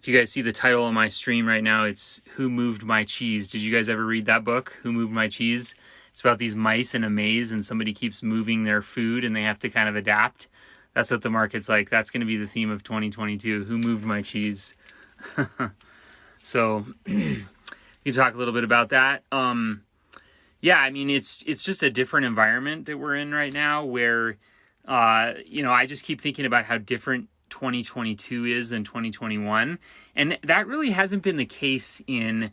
If you guys see the title of my stream right now, it's Who Moved My Cheese? Did you guys ever read that book, Who Moved My Cheese? It's about these mice in a maze and somebody keeps moving their food and they have to kind of adapt. That's what the market's like. That's going to be the theme of 2022. Who moved my cheese? So you can talk a little bit about that. Yeah, I mean, it's just a different environment that we're in right now where, I just keep thinking about how different 2022 is than 2021. And that really hasn't been the case in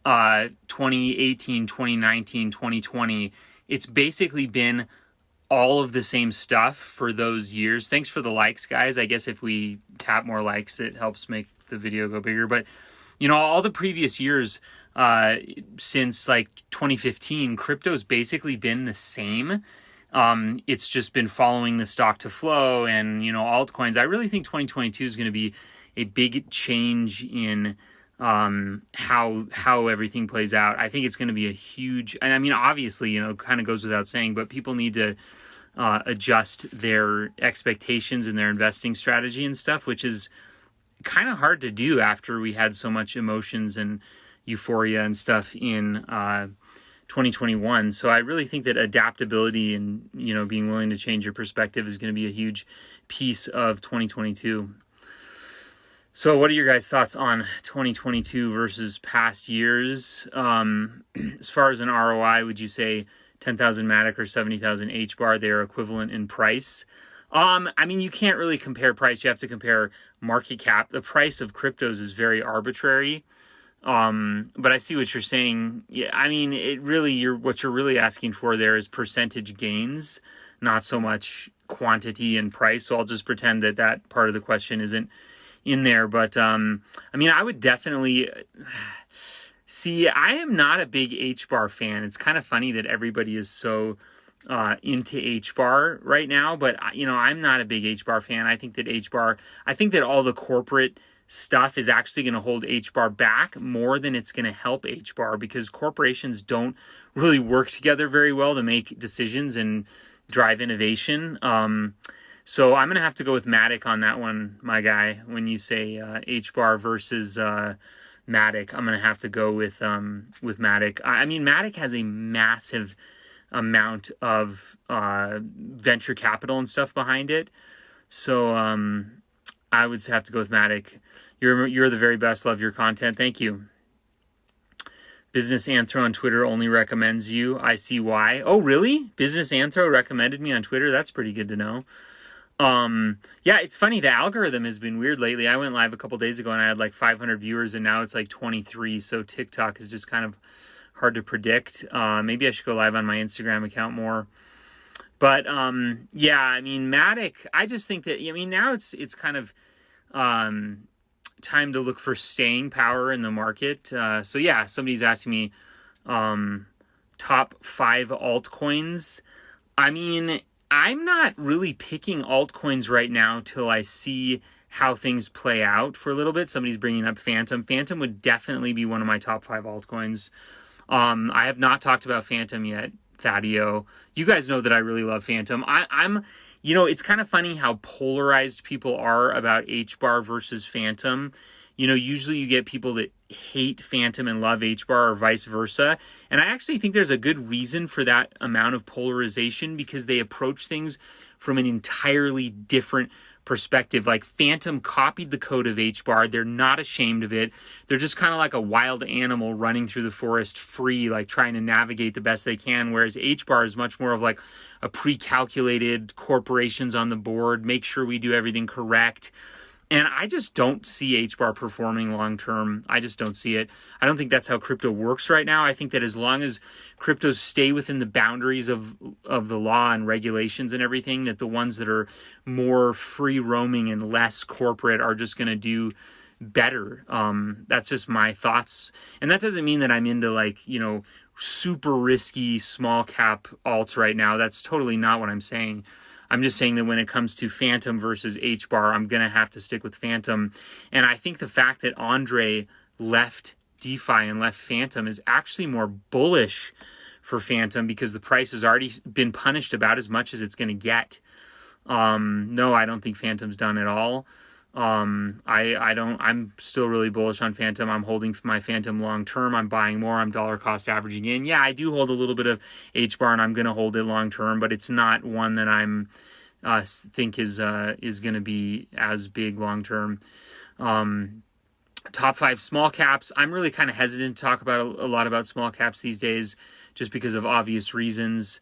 2018, 2019, 2020. It's basically been all of the same stuff for those years. Thanks for the likes, guys. I guess if we tap more likes, it helps make the video go bigger. But, all the previous years since like 2015, crypto's basically been the same. It's just been following the stock to flow and, altcoins. I really think 2022 is going to be a big change in how everything plays out. I think it's going to be a huge, and I mean, obviously, kind of goes without saying, but people need to adjust their expectations and their investing strategy and stuff, which is kind of hard to do after we had so much emotions and euphoria and stuff in 2021. So I really think that adaptability and, being willing to change your perspective is going to be a huge piece of 2022. So what are your guys' thoughts on 2022 versus past years? As far as an ROI, would you say 10,000 Matic or 70,000 HBAR, they are equivalent in price? I mean, you can't really compare price. You have to compare market cap. The price of cryptos is very arbitrary. But I see what you're saying. Yeah, I mean, what you're really asking for there is percentage gains, not so much quantity and price. So I'll just pretend that part of the question isn't in there. But, I mean, I would definitely see, I am not a big HBAR fan. It's kind of funny that everybody is so into HBAR right now, but I'm not a big HBAR fan. I think that all the corporate stuff is actually going to hold HBAR back more than it's going to help HBAR, because corporations don't really work together very well to make decisions and drive innovation. So I'm going to have to go with Matic on that one, my guy. When you say HBAR versus Matic, I'm going to have to go with Matic. I mean, Matic has a massive amount of venture capital and stuff behind it. So I would have to go with Matic. You're the very best. Love your content. Thank you. Business Anthro on Twitter only recommends you. I see why. Oh, really? Business Anthro recommended me on Twitter? That's pretty good to know. Yeah, it's funny. The algorithm has been weird lately. I went live a couple days ago and I had like 500 viewers and now it's like 23. So TikTok is just kind of hard to predict. Maybe I should go live on my Instagram account more. But yeah, I mean, Matic, I just think that, now it's kind of time to look for staying power in the market. So yeah, somebody's asking me top 5 altcoins. I mean, I'm not really picking altcoins right now till I see how things play out for a little bit. Somebody's bringing up Fantom. Fantom would definitely be one of my top 5 altcoins. I have not talked about Fantom yet, Thadio. You guys know that I really love Fantom. I'm it's kind of funny how polarized people are about HBAR versus Fantom. Usually you get people that hate Fantom and love HBAR or vice versa. And I actually think there's a good reason for that amount of polarization, because they approach things from an entirely different perspective. Like Fantom copied the code of HBAR. They're not ashamed of it. They're just kind of like a wild animal running through the forest free, like trying to navigate the best they can. Whereas HBAR is much more of like a pre-calculated, corporations on the board, make sure we do everything correct. And I just don't see HBAR performing long term. I just don't see it. I don't think that's how crypto works right now. I think that as long as cryptos stay within the boundaries of the law and regulations and everything, that the ones that are more free roaming and less corporate are just going to do better. That's just my thoughts. And that doesn't mean that I'm into like, super risky small cap alts right now. That's totally not what I'm saying. I'm just saying that when it comes to Fantom versus HBAR, I'm going to have to stick with Fantom. And I think the fact that Andre left DeFi and left Fantom is actually more bullish for Fantom, because the price has already been punished about as much as it's going to get. No, I don't think Fantom's done at all. I'm still really bullish on Fantom. I'm holding my Fantom long term. I'm buying more. I'm dollar cost averaging in. Yeah, I do hold a little bit of HBAR, and I'm going to hold it long term, but it's not one that I'm think is going to be as big long term. Top 5 small caps. I'm really kind of hesitant to talk about a lot about small caps these days, just because of obvious reasons.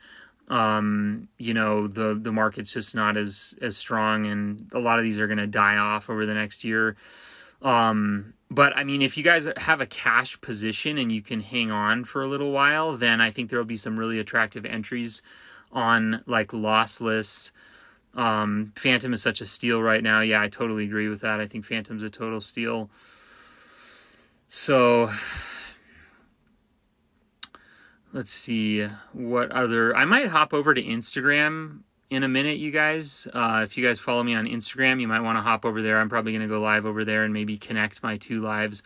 The market's just not as strong, and a lot of these are going to die off over the next year. But I mean, if you guys have a cash position and you can hang on for a little while, then I think there will be some really attractive entries on like Lossless. Fantom is such a steal right now. Yeah, I totally agree with that. I think Fantom's a total steal. So let's see what other. I might hop over to Instagram in a minute, you guys. If you guys follow me on Instagram, you might want to hop over there. I'm probably going to go live over there and maybe connect my 2 lives.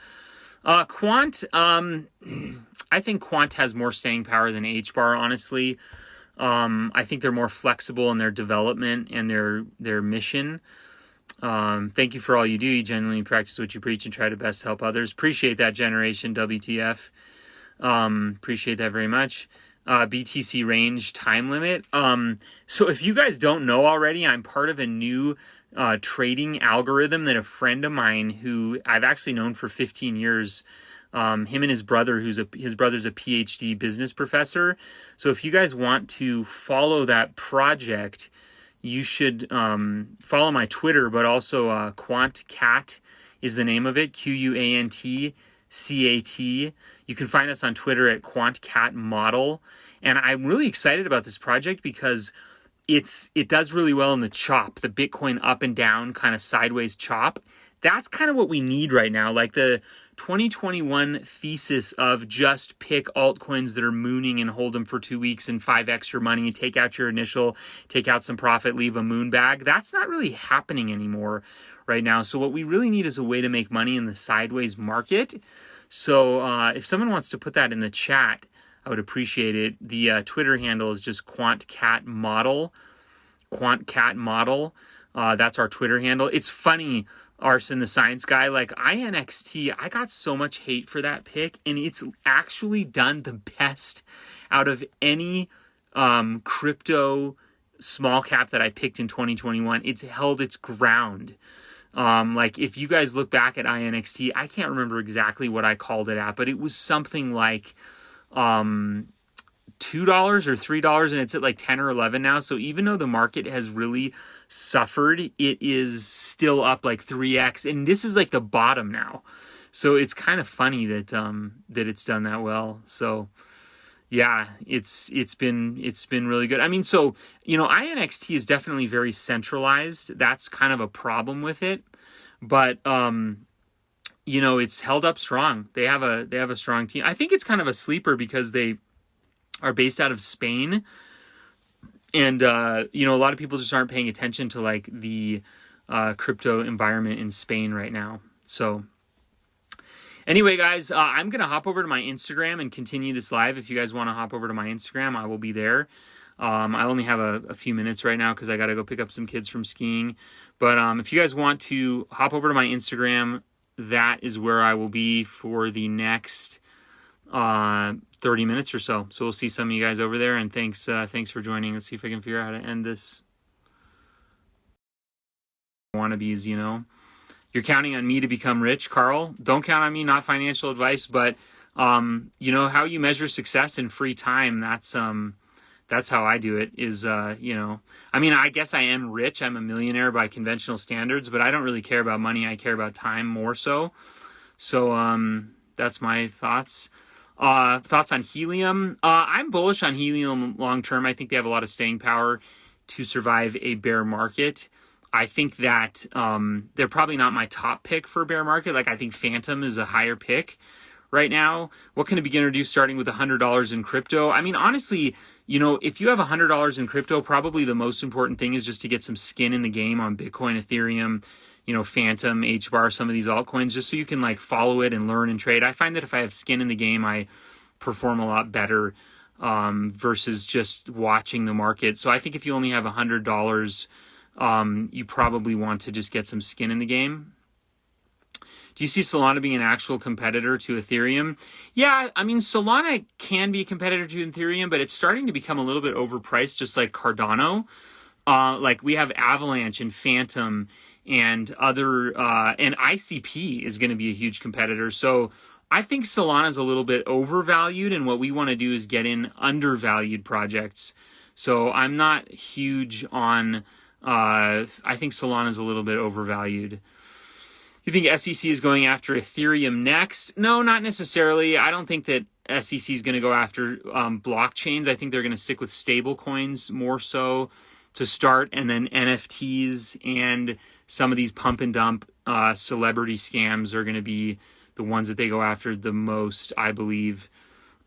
Quant, I think Quant has more staying power than HBAR, honestly. I think they're more flexible in their development and their mission. Thank you for all you do. You genuinely practice what you preach and try to best help others. Appreciate that, generation WTF. Appreciate that very much. BTC range time limit. So if you guys don't know already, I'm part of a new trading algorithm that a friend of mine who I've actually known for 15 years, him and his brother, his brother's a PhD business professor. So if you guys want to follow that project, you should follow my Twitter, but also Quant Cat is the name of it, QUANTCAT. You can find us on Twitter at Quant Cat Model. And I'm really excited about this project because it does really well in the chop, the Bitcoin up and down kind of sideways chop. That's kind of what we need right now. Like the 2021 thesis of just pick altcoins that are mooning and hold them for 2 weeks and 5x your money, take out your initial, take out some profit, leave a moon bag. That's not really happening anymore right now. So what we really need is a way to make money in the sideways market. So if someone wants to put that in the chat, I would appreciate it. The Twitter handle is just Quant Cat Model. Quant Cat Model. That's our Twitter handle. It's funny, Arson the Science Guy, like INXT, I got so much hate for that pick, and it's actually done the best out of any crypto small cap that I picked in 2021. It's held its ground. Like if you guys look back at INXT, I can't remember exactly what I called it at, but it was something like $2 or $3, and it's at like 10 or 11 now. So even though the market has really suffered, it is still up like 3x, and this is like the bottom now. So it's kind of funny that it's done that well. So yeah, it's been really good. I mean, so INXT is definitely very centralized. That's kind of a problem with it, but it's held up strong. They have a strong team. I think it's kind of a sleeper because they are based out of Spain, and a lot of people just aren't paying attention to like the crypto environment in Spain right now. So anyway, guys, I'm going to hop over to my Instagram and continue this live. If you guys want to hop over to my Instagram, I will be there. I only have a few minutes right now because I got to go pick up some kids from skiing. But if you guys want to hop over to my Instagram, that is where I will be for the next 30 minutes or so. So we'll see some of you guys over there. And thanks for joining. Let's see if I can figure out how to end this. Wannabes, You're counting on me to become rich, Carl. Don't count on me, not financial advice, but how you measure success in free time, that's how I do it is, I mean, I guess I am rich. I'm a millionaire by conventional standards, but I don't really care about money. I care about time more so. So that's my thoughts. Thoughts on helium. I'm bullish on helium long term. I think they have a lot of staying power to survive a bear market. I think that they're probably not my top pick for a bear market. Like I think Fantom is a higher pick right now. What can a beginner do starting with $100 in crypto? I mean, honestly, if you have $100 in crypto, probably the most important thing is just to get some skin in the game on Bitcoin, Ethereum, Fantom, HBAR, some of these altcoins, just so you can like follow it and learn and trade. I find that if I have skin in the game, I perform a lot better versus just watching the market. So I think if you only have $100 you probably want to just get some skin in the game. Do you see Solana being an actual competitor to Ethereum? Yeah, I mean, Solana can be a competitor to Ethereum, but it's starting to become a little bit overpriced, just like Cardano. Like we have Avalanche and Fantom and other, and ICP is going to be a huge competitor. So I think Solana is a little bit overvalued, and what we want to do is get in undervalued projects. So I'm not huge on, I think Solana is a little bit overvalued. You think SEC is going after Ethereum next? No, not necessarily. I don't think that SEC is going to go after blockchains. I think they're going to stick with stable coins more so to start, and then NFTs and some of these pump and dump celebrity scams are going to be the ones that they go after the most, I believe.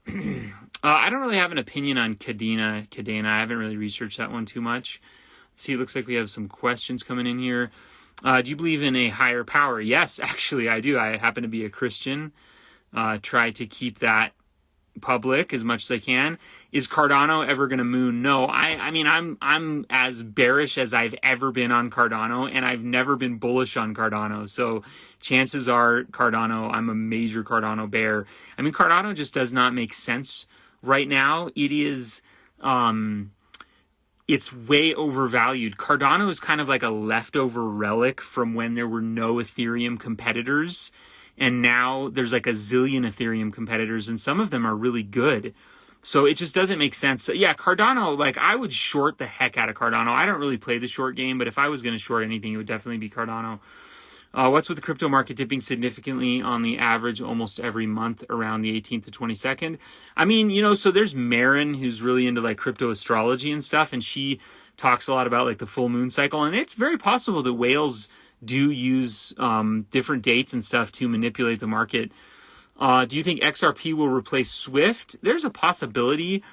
I don't really have an opinion on Cadena. I haven't really researched that one too much. Let's see, it looks like we have some questions coming in here. Do you believe in a higher power? Yes, actually, I do. I happen to be a Christian. Try to keep that public as much as I can. Is Cardano ever going to moon? No. I mean, I'm as bearish as I've ever been on Cardano, and I've never been bullish on Cardano. So chances are Cardano, I'm a major Cardano bear. I mean, Cardano just does not make sense right now. It is, it's way overvalued. Cardano is kind of like a leftover relic from when there were no Ethereum competitors. And now there's like a zillion Ethereum competitors, and some of them are really good. So it just doesn't make sense. So yeah, Cardano, like I would short the heck out of Cardano. I don't really play the short game, but if I was going to short anything, it would definitely be Cardano. What's with the crypto market dipping significantly on the average almost every month around the 18th to 22nd? I mean, you know, so there's Marin, who's really into like crypto astrology and stuff, and she talks a lot about like the full moon cycle, and it's very possible that whales do use different dates and stuff to manipulate the market. Do you think XRP will replace Swift? There's a possibility.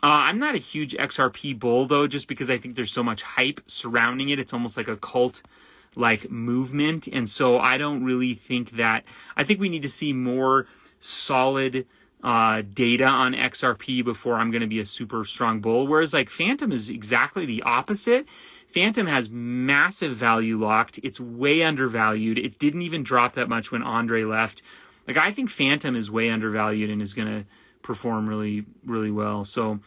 I'm not a huge XRP bull though, just because I think there's so much hype surrounding it. It's almost like a cult like movement. And so I don't really think that, I think we need to see more solid data on XRP before I'm going to be a super strong bull. Whereas like Fantom is exactly the opposite. Fantom has massive value locked. It's way undervalued. It didn't even drop that much when Andre left. Like I think Fantom is way undervalued and is going to perform really, really well. So,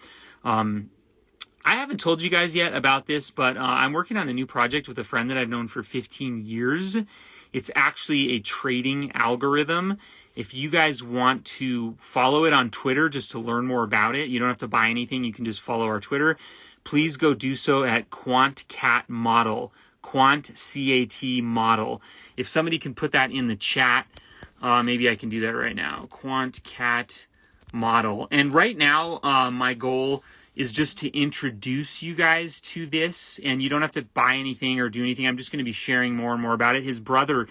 I haven't told you guys yet about this, but I'm working on a new project with a friend that I've known for 15 years. It's actually a trading algorithm. If you guys want to follow it on Twitter just to learn more about it, you don't have to buy anything. You can just follow our Twitter. Please go do so at Quant Cat Model. Quant C-A-T Model. If somebody can put that in the chat, maybe I can do that right now. Quant Cat Model. And right now, my goal is just to introduce you guys to this, and you don't have to buy anything or do anything. I'm just going to be sharing more and more about it. His brother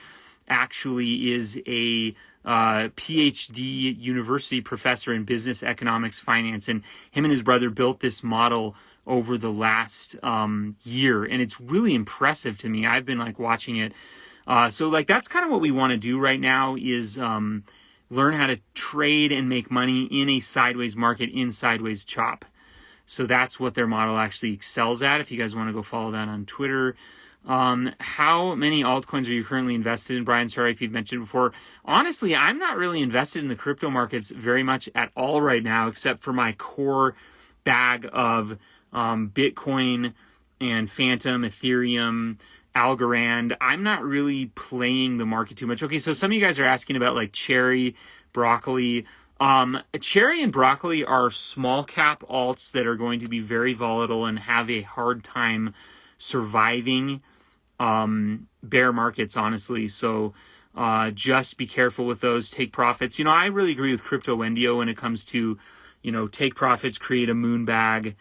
actually is a PhD university professor in business economics finance, and him and his brother built this model over the last year, and it's really impressive to me. I've been like watching it. So like that's kind of what we want to do right now is learn how to trade and make money in a sideways market in sideways chop. So that's what their model actually excels at. If you guys want to go follow that on Twitter. How many altcoins are you currently invested in, Brian? Sorry if you've mentioned before. Honestly, I'm not really invested in the crypto markets very much at all right now, except for my core bag of Bitcoin and Fantom, Ethereum, Algorand. I'm not really playing the market too much. Okay, so some of you guys are asking about like cherry, broccoli. Cherry and broccoli are small cap alts that are going to be very volatile and have a hard time surviving bear markets, honestly. So just be careful with those. Take profits. You know, I really agree with Crypto Wendio when it comes to, you know, take profits, create a moon bag,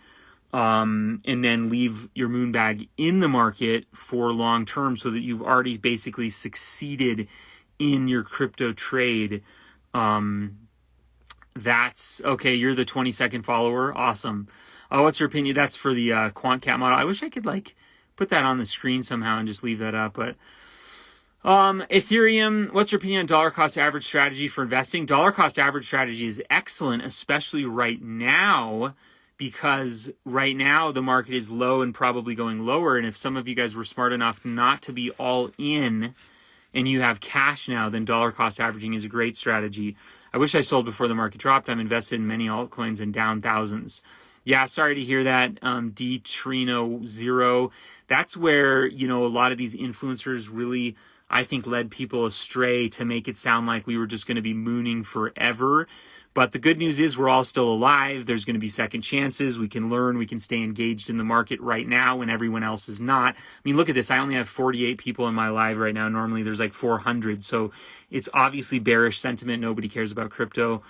and then leave your moon bag in the market for long term so that you've already basically succeeded in your crypto trade. That's okay. You're the 22nd follower. Awesome. What's your opinion? That's for the Quant Cat model. I wish I could like put that on the screen somehow and just leave that up. But Ethereum, what's your opinion on dollar cost average strategy for investing? Dollar cost average strategy is excellent, especially right now, because right now the market is low and probably going lower. And if some of you guys were smart enough not to be all in and you have cash now, then dollar cost averaging is a great strategy. I wish I sold before the market dropped. I'm invested in many altcoins and down thousands. Yeah, sorry to hear that, D Trino Zero. That's where, a lot of these influencers really, I think, led people astray to make it sound like we were just going to be mooning forever. But the good news is we're all still alive. There's going to be second chances. We can learn. We can stay engaged in the market right now when everyone else is not. I mean, look at this. I only have 48 people in my live right now. Normally there's like 400. So it's obviously bearish sentiment. Nobody cares about crypto.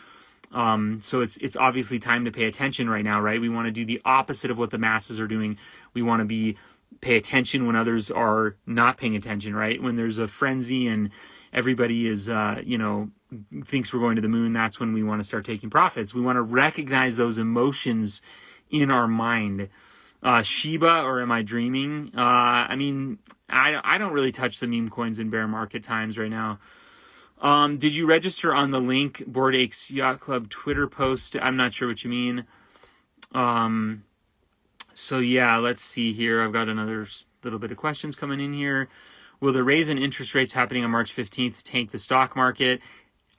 So it's obviously time to pay attention right now, right? We want to do the opposite of what the masses are doing. We want to pay attention when others are not paying attention, right? When there's a frenzy and everybody is, thinks we're going to the moon, that's when we want to start taking profits. We want to recognize those emotions in our mind. Shiba, or am I dreaming? I don't really touch the meme coins in bear market times right now. Did you register on the link Bored Aches Yacht Club Twitter post? I'm not sure what you mean. So yeah, let's see here. I've got another little bit of questions coming in here. Will the raise in interest rates happening on March 15th tank the stock market?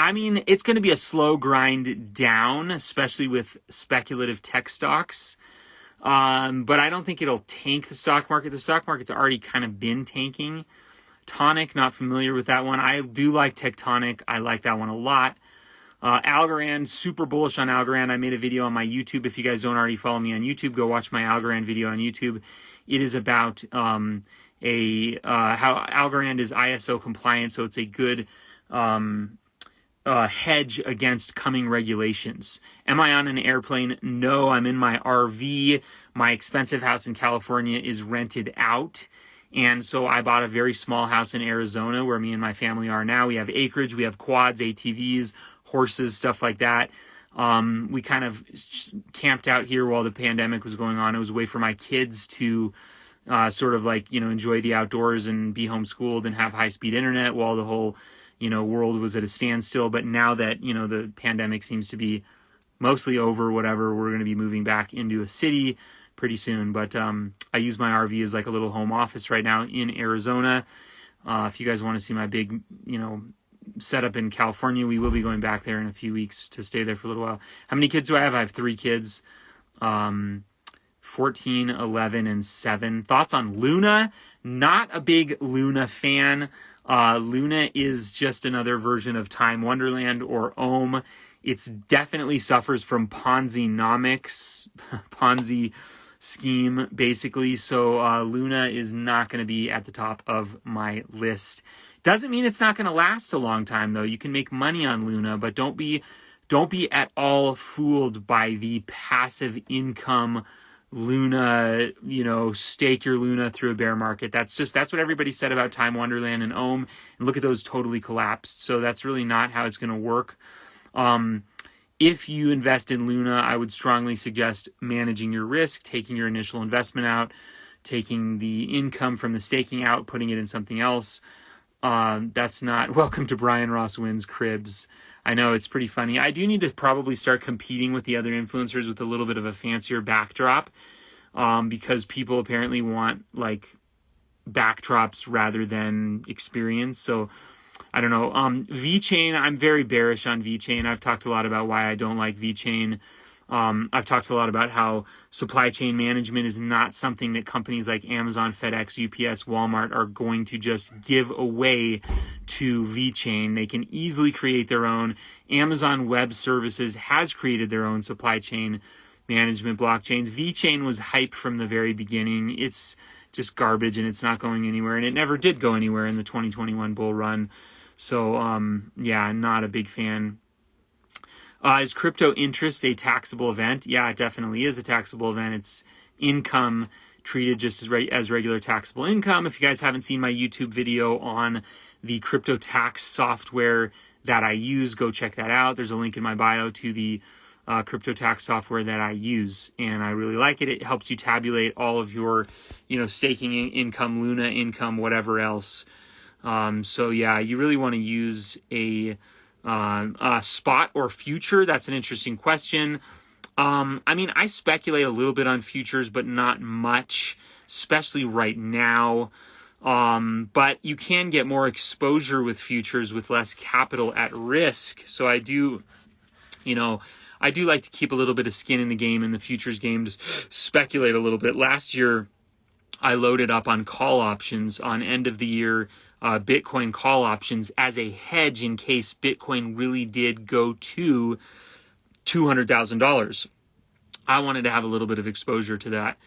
I mean, it's going to be a slow grind down, especially with speculative tech stocks. But I don't think it'll tank the stock market. The stock market's already kind of been tanking. Tonic, not familiar with that one. I do like Tectonic. I like that one a lot. Algorand, super bullish on Algorand. I made a video on my YouTube. If you guys don't already follow me on YouTube, go watch my Algorand video on YouTube. It is about how Algorand is ISO compliant, so it's a good hedge against coming regulations. Am I on an airplane? No, I'm in my RV. My expensive house in California is rented out. And so I bought a very small house in Arizona where me and my family are now. We have acreage, we have quads, ATVs, horses, stuff like that. We kind of camped out here while the pandemic was going on. It was a way for my kids to enjoy the outdoors and be homeschooled and have high-speed internet while the whole, world was at a standstill. But now that, the pandemic seems to be mostly over, whatever, we're going to be moving back into a city pretty soon. But I use my RV as like a little home office right now in Arizona. If you guys want to see my big, setup in California, we will be going back there in a few weeks to stay there for a little while. How many kids do I have? I have 3 kids, 14, 11, and 7. Thoughts on Luna? Not a big Luna fan. Luna is just another version of Time Wonderland or Ohm. It's definitely suffers from Ponzi-nomics, Ponzi scheme, basically. So Luna is not going to be at the top of my list. Doesn't mean it's not going to last a long time, though. You can make money on Luna, but don't be at all fooled by the passive income Luna, stake your Luna through a bear market. That's what everybody said about Time Wonderland and Ohm. And look at those, totally collapsed. So that's really not how it's going to work. If you invest in Luna, I would strongly suggest managing your risk, taking your initial investment out, taking the income from the staking out, putting it in something else. That's not welcome to Brian Ross Wins Cribs. I know, it's pretty funny. I do need to probably start competing with the other influencers with a little bit of a fancier backdrop, because people apparently want like backdrops rather than experience. So I don't know. VeChain, I'm very bearish on VeChain. I've talked a lot about why I don't like VeChain. I've talked a lot about how supply chain management is not something that companies like Amazon, FedEx, UPS, Walmart are going to just give away to VeChain. They can easily create their own. Amazon Web Services has created their own supply chain management blockchains. VeChain was hyped from the very beginning. It's just garbage and it's not going anywhere. And it never did go anywhere in the 2021 bull run. So, not a big fan. Is crypto interest a taxable event? Yeah, it definitely is a taxable event. It's income treated just as regular taxable income. If you guys haven't seen my YouTube video on the crypto tax software that I use, go check that out. There's a link in my bio to the crypto tax software that I use, and I really like it. It helps you tabulate all of your, staking income, Luna income, whatever else. You really want to use a spot or future. That's an interesting question. I mean, I speculate a little bit on futures, but not much, especially right now. But you can get more exposure with futures with less capital at risk. So I do like to keep a little bit of skin in the game, in the futures game, to speculate a little bit. Last year, I loaded up on call options on end of the year Bitcoin call options as a hedge in case Bitcoin really did go to $200,000. I wanted to have a little bit of exposure to that.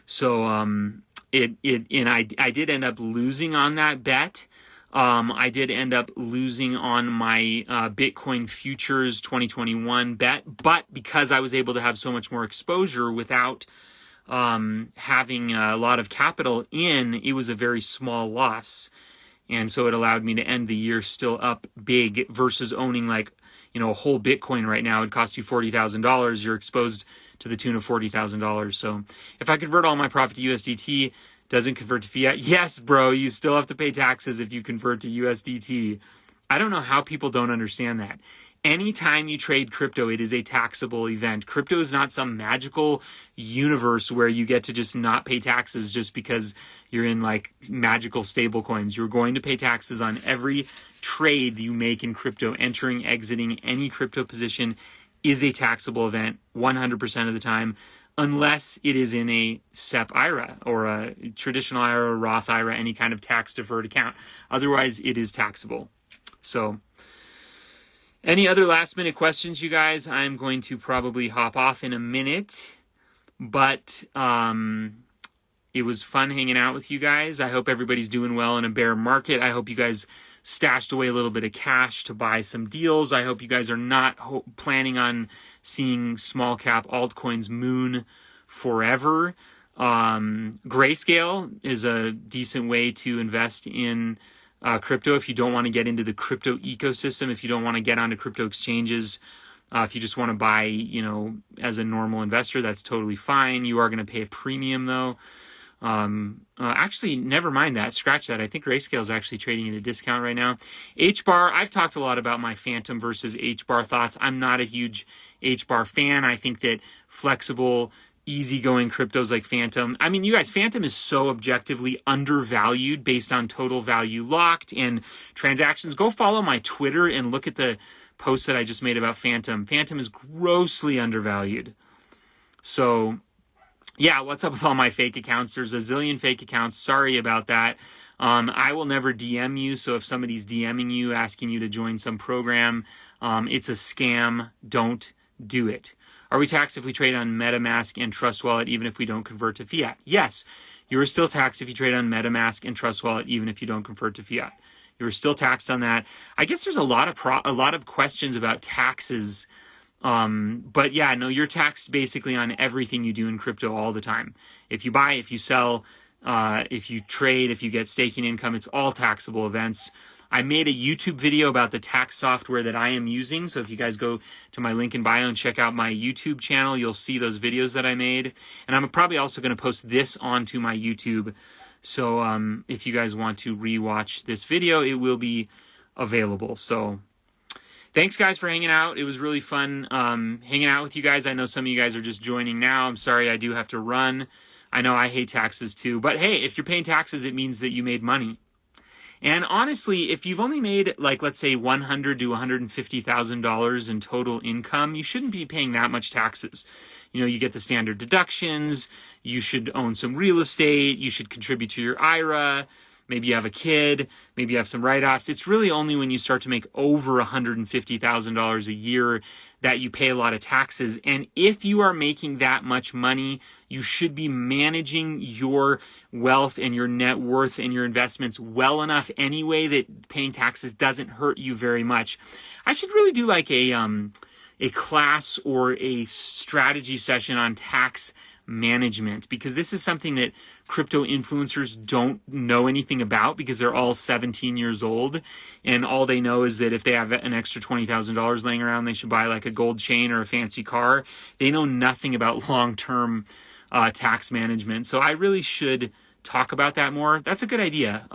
So I did end up losing on that bet. I did end up losing on my Bitcoin futures 2021 bet, but because I was able to have so much more exposure without having a lot of capital in, it was a very small loss. And so it allowed me to end the year still up big versus owning like, a whole Bitcoin right now. It'd cost you $40,000. You're exposed to the tune of $40,000. So if I convert all my profit to USDT, doesn't convert to fiat. Yes, bro, you still have to pay taxes if you convert to USDT. I don't know how people don't understand that. Anytime you trade crypto, it is a taxable event. Crypto is not some magical universe where you get to just not pay taxes just because you're in like magical stable coins. You're going to pay taxes on every trade you make in crypto. Entering, exiting any crypto position is a taxable event 100% of the time, unless it is in a SEP IRA or a traditional IRA, Roth IRA, any kind of tax deferred account. Otherwise, it is taxable. So any other last minute questions, you guys? I'm going to probably hop off in a minute, but it was fun hanging out with you guys. I hope everybody's doing well in a bear market. I hope you guys stashed away a little bit of cash to buy some deals. I hope you guys are not planning on seeing small cap altcoins moon forever. Grayscale is a decent way to invest in crypto if you don't want to get into the crypto ecosystem, if you don't want to get onto crypto exchanges. If you just want to buy, as a normal investor, that's totally fine. You are going to pay a premium though. Actually, never mind that. Scratch that. I think Grayscale is actually trading at a discount right now. HBAR, I've talked a lot about my Fantom versus HBAR thoughts. I'm not a huge HBAR fan. I think that flexible, easygoing cryptos like Fantom. I mean, you guys, Fantom is so objectively undervalued based on total value locked and transactions. Go follow my Twitter and look at the post that I just made about Fantom. Fantom is grossly undervalued. So yeah, what's up with all my fake accounts? There's a zillion fake accounts. Sorry about that. I will never DM you. So if somebody's DMing you, asking you to join some program, it's a scam. Don't do it. Are we taxed if we trade on MetaMask and Trust Wallet, even if we don't convert to fiat? Yes, you are still taxed if you trade on MetaMask and Trust Wallet, even if you don't convert to fiat. You're still taxed on that. I guess there's a lot of questions about taxes. But yeah, no, you're taxed basically on everything you do in crypto all the time. If you buy, if you sell, if you trade, if you get staking income, it's all taxable events. I made a YouTube video about the tax software that I am using. So if you guys go to my link in bio and check out my YouTube channel, you'll see those videos that I made. And I'm probably also going to post this onto my YouTube. So if you guys want to rewatch this video, it will be available. So thanks, guys, for hanging out. It was really fun hanging out with you guys. I know some of you guys are just joining now. I'm sorry I do have to run. I know I hate taxes too. But hey, if you're paying taxes, it means that you made money. And honestly, if you've only made, like, let's say $100,000 to $150,000 in total income, you shouldn't be paying that much taxes. You get the standard deductions. You should own some real estate. You should contribute to your IRA. Maybe you have a kid. Maybe you have some write-offs. It's really only when you start to make over $150,000 a year that you pay a lot of taxes. And if you are making that much money, you should be managing your wealth and your net worth and your investments well enough anyway that paying taxes doesn't hurt you very much. I should really do like a class or a strategy session on tax management, because this is something that crypto influencers don't know anything about, because they're all 17 years old and all they know is that if they have an extra $20,000 laying around, they should buy like a gold chain or a fancy car. They know nothing about long-term tax management. So I really should talk about that more. That's a good idea.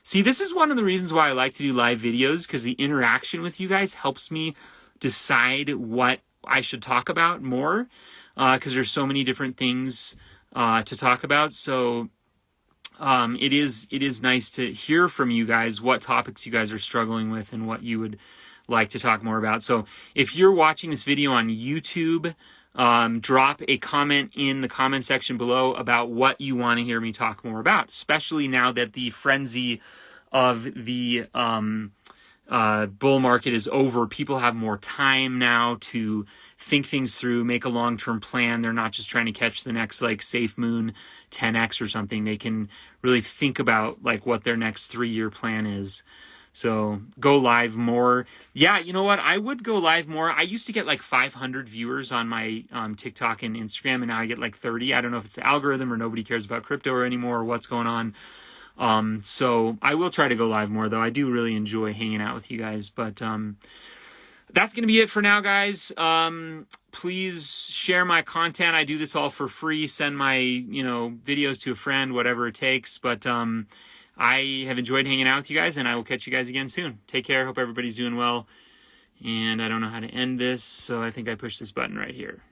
See, this is one of the reasons why I like to do live videos, because the interaction with you guys helps me decide what I should talk about more, because there's so many different things to talk about. So it is nice to hear from you guys what topics you guys are struggling with and what you would like to talk more about. So if you're watching this video on YouTube, drop a comment in the comment section below about what you want to hear me talk more about, especially now that the frenzy of the bull market is over. People have more time now to think things through, make a long-term plan. They're not just trying to catch the next like Safe Moon 10x or something. They can really think about like what their next 3-year plan is. So go live more. Yeah, you know what? I would go live more. I used to get like 500 viewers on my TikTok and Instagram, and now I get like 30. I don't know if it's the algorithm or nobody cares about crypto anymore or what's going on. So I will try to go live more, though. I do really enjoy hanging out with you guys. But that's going to be it for now, guys. Please share my content. I do this all for free. Send my, videos to a friend, whatever it takes. But I have enjoyed hanging out with you guys, and I will catch you guys again soon. Take care. Hope everybody's doing well. And I don't know how to end this, so I think I push this button right here.